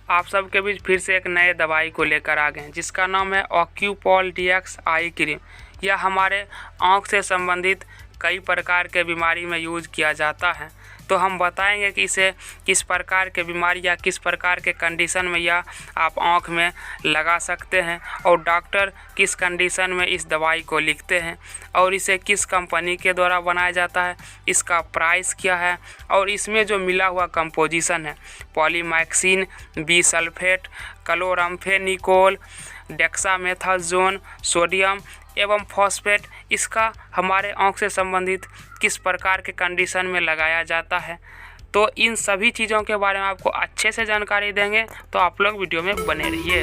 आप सबके बीच फिर से एक नए दवाई को लेकर आ गए हैं जिसका नाम है ऑक्यूपॉल डीएक्स आई क्रीम। यह हमारे आँख से संबंधित कई प्रकार के बीमारी में यूज़ किया जाता है। तो हम बताएंगे कि इसे किस प्रकार के बीमारी या किस प्रकार के कंडीशन में यह आप आँख में लगा सकते हैं और डॉक्टर किस कंडीशन में इस दवाई को लिखते हैं और इसे किस कंपनी के द्वारा बनाया जाता है, इसका प्राइस क्या है और इसमें जो मिला हुआ कंपोजिशन है polymyxin, B sulphate, chloramphenicol, dexamethasone, sodium एवं फॉस्फेट, इसका हमारे आँख से संबंधित किस प्रकार के कंडीशन में लगाया जाता है। तो इन सभी चीज़ों के बारे में आपको अच्छे से जानकारी देंगे, तो आप लोग वीडियो में बने रहिए।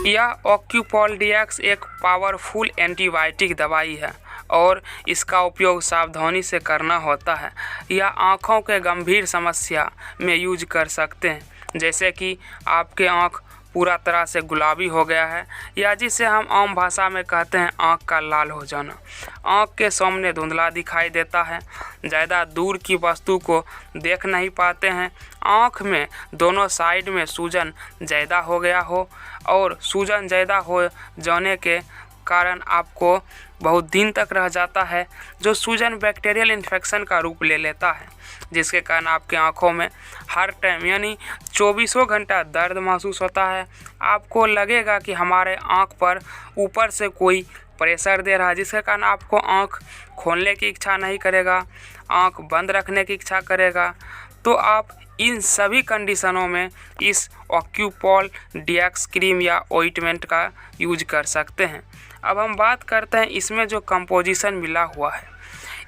यह ऑक्यूपॉल डीएक्स एक पावरफुल एंटीबायोटिक दवाई है और इसका उपयोग सावधानी से करना होता है। यह आँखों के गंभीर समस्या में यूज कर सकते हैं, जैसे कि आपके आँख पूरा तरह से गुलाबी हो गया है या जिसे हम आम भाषा में कहते हैं आँख का लाल हो जाना, आँख के सामने धुंधला दिखाई देता है, ज़्यादा दूर की वस्तु को देख नहीं पाते हैं, आँख में दोनों साइड में सूजन ज़्यादा हो गया हो और सूजन ज़्यादा हो जाने के कारण आपको बहुत दिन तक रह जाता है, जो सूजन बैक्टीरियल इन्फेक्शन का रूप ले लेता है, जिसके कारण आपके आँखों में हर टाइम यानी 24 घंटा दर्द महसूस होता है। आपको लगेगा कि हमारे आँख पर ऊपर से कोई प्रेशर दे रहा है, जिसके कारण आपको आँख खोलने की इच्छा नहीं करेगा, आँख बंद रखने की इच्छा करेगा। तो आप इन सभी कंडीशनों में इस ऑक्यूपॉल डीएक्स क्रीम या ऑइंटमेंट का यूज कर सकते हैं। अब हम बात करते हैं इसमें जो कंपोजिशन मिला हुआ है।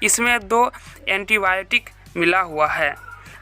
इसमें 2 एंटीबायोटिक मिला हुआ है,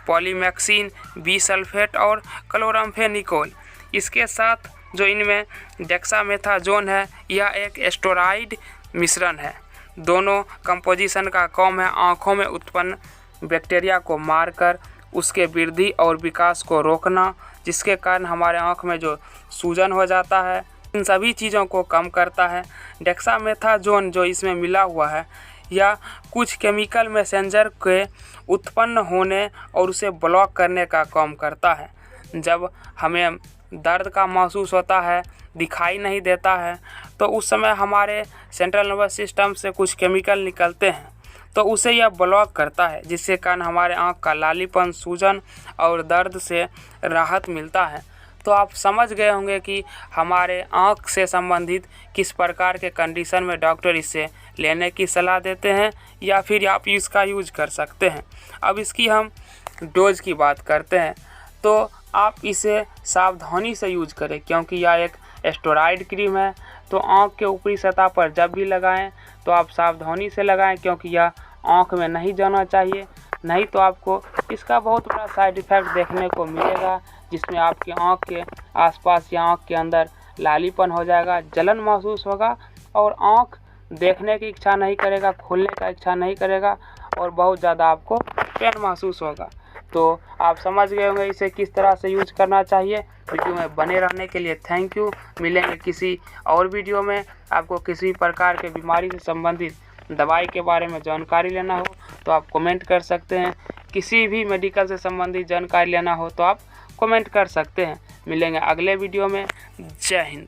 पॉलीमैक्सिन, बी सल्फेट और क्लोराम्फेनिकोल। इसके साथ जो इनमें डेक्सामेथासोन है, यह एक स्टेरॉइड मिश्रण है। दोनों कंपोजिशन का काम है आँखों में उत्पन्न बैक्टीरिया को मारकर उसके वृद्धि और विकास को रोकना, जिसके कारण हमारे आँख में जो सूजन हो जाता है, इन सभी चीज़ों को कम करता है। डेक्सामेथासोन जो इसमें मिला हुआ है, या कुछ केमिकल मैसेंजर के उत्पन्न होने और उसे ब्लॉक करने का काम करता है। जब हमें दर्द का महसूस होता है, दिखाई नहीं देता है, तो उस समय हमारे सेंट्रल नर्वस सिस्टम से कुछ केमिकल निकलते हैं, तो उसे यह ब्लॉक करता है, जिसके कारण हमारे आँख का लालीपन, सूजन और दर्द से राहत मिलता है। तो आप समझ गए होंगे कि हमारे आँख से संबंधित किस प्रकार के कंडीशन में डॉक्टर इसे लेने की सलाह देते हैं या फिर आप इसका यूज कर सकते हैं। अब इसकी हम डोज की बात करते हैं, तो आप इसे सावधानी से यूज करें, क्योंकि यह एक स्टेरॉइड क्रीम है। तो आँख के ऊपरी सतह पर जब भी लगाएं तो आप सावधानी से लगाएं, क्योंकि यह आँख में नहीं जाना चाहिए, नहीं तो आपको इसका बहुत बड़ा साइड इफ़ेक्ट देखने को मिलेगा, जिसमें आपकी आँख के आसपास या आँख के अंदर लालीपन हो जाएगा, जलन महसूस होगा और आँख देखने की इच्छा नहीं करेगा, खोलने का इच्छा नहीं करेगा और बहुत ज़्यादा आपको पेन महसूस होगा। तो आप समझ गए होंगे इसे किस तरह से यूज करना चाहिए। वीडियो में बने रहने के लिए थैंक यू। मिलेंगे किसी और वीडियो में। आपको किसी प्रकार के बीमारी से संबंधित दवाई के बारे में जानकारी लेना हो तो आप कमेंट कर सकते हैं, किसी भी मेडिकल से संबंधित जानकारी लेना हो तो आप कमेंट कर सकते हैं। मिलेंगे अगले वीडियो में। जय हिंद।